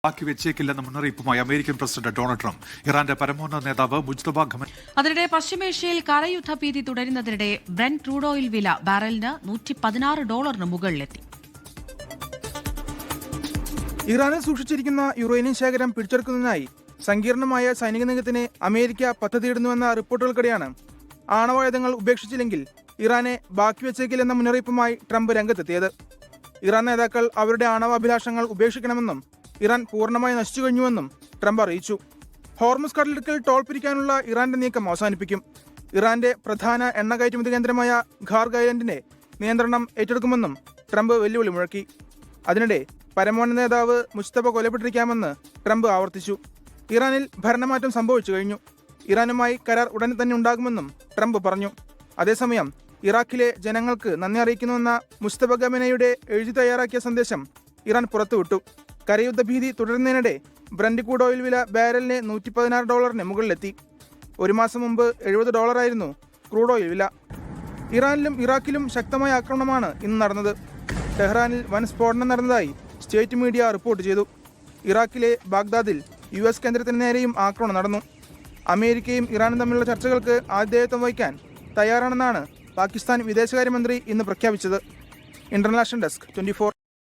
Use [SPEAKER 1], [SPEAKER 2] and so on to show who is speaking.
[SPEAKER 1] ബാക്കി വെച്ചേക്കില്ലെന്ന മുന്നറിയിപ്പുമായി American president Donald Trump. ഇറാന്റെ പരമോന്നത നേതാവ് മുജ്തബ ഖമനേയി.
[SPEAKER 2] അതിനിടെ പശ്ചിമേഷ്യയിൽ കരയുദ്ധ ഭീതി തുടരുന്നതിനിടെ ബ്രെന്റ് ക്രൂഡ് ഓയിൽ വില ബാരലിന് $116 മുകളിലെത്തി.
[SPEAKER 3] ഇറാനിൽ സൂക്ഷിച്ചിരിക്കുന്ന യുറേനിയം ശേഖരം പിടിച്ചെടുക്കുന്നതിനായി സങ്കീർണമായ സൈനിക നീക്കത്തിന് അമേരിക്ക പദ്ധതിയിടുന്നുവെന്ന റിപ്പോർട്ടുകൾക്കിടെയാണ് ആണവായുധങ്ങൾ ഉപേക്ഷിച്ചില്ലെങ്കിൽ ഇറാനെ ബാക്കി വെച്ചേക്കില്ലെന്ന മുന്നറിയിപ്പുമായി ട്രംപ് രംഗത്തെത്തിയത്. ഇറാൻ നേതാക്കൾ അവരുടെ ആണവാഭിലാഷങ്ങൾ ഉപേക്ഷിക്കണമെന്നും ഇറാൻ പൂർണ്ണമായി നശിച്ചു കഴിഞ്ഞുവെന്നും ട്രംപ് അറിയിച്ചു. ഹോർമുസ് കടലിടുക്കിൽ ടോൾ പിരിക്കാനുള്ള ഇറാന്റെ നീക്കം അവസാനിപ്പിക്കും. ഇറാന്റെ പ്രധാന എണ്ണ കയറ്റുമതി കേന്ദ്രമായ ഖാർഗ് ഐലൻഡിന്റെ നിയന്ത്രണം ഏറ്റെടുക്കുമെന്നും ട്രംപ് വെല്ലുവിളി മുഴക്കി. അതിനിടെ പരമോന്നത നേതാവ് മുജ്തബ കൊലപ്പെട്ടിരിക്കാമെന്ന് ട്രംപ് ആവർത്തിച്ചു. ഇറാനിൽ ഭരണമാറ്റം സംഭവിച്ചു കഴിഞ്ഞു. ഇറാനുമായി കരാർ ഉടനെ തന്നെ ഉണ്ടാകുമെന്നും ട്രംപ് പറഞ്ഞു. അതേസമയം ഇറാഖിലെ ജനങ്ങൾക്ക് നന്ദി അറിയിക്കുന്നുവെന്ന മുജ്തബ ഖമനേയിയുടെ എഴുതി തയ്യാറാക്കിയ സന്ദേശം ഇറാൻ പുറത്തുവിട്ടു. കരയുദ്ധ ഭീതി തുടരുന്നതിനിടെ ബ്രന്റ് ക്രൂഡ് ഓയിൽ വില ബാരലിന് $116 മുകളിലെത്തി. ഒരു മാസം മുമ്പ് $70 ക്രൂഡ് ഓയിൽ വില. ഇറാനിലും ഇറാഖിലും ശക്തമായ ആക്രമണമാണ് ഇന്ന് നടന്നത്. ടെഹ്റാനിൽ വൻ സ്ഫോടനം നടന്നതായി സ്റ്റേറ്റ് മീഡിയ റിപ്പോർട്ട് ചെയ്തു. ഇറാഖിലെ ബാഗ്ദാദിൽ US കേന്ദ്രത്തിന് നേരെയും ആക്രമണം നടന്നു. അമേരിക്കയും ഇറാനും തമ്മിലുള്ള ചർച്ചകൾക്ക് ആതിഥേയത്വം വഹിക്കാൻ തയ്യാറാണെന്നാണ് പാകിസ്ഥാൻ വിദേശകാര്യമന്ത്രി ഇന്ന് പ്രഖ്യാപിച്ചത്. International desk 24.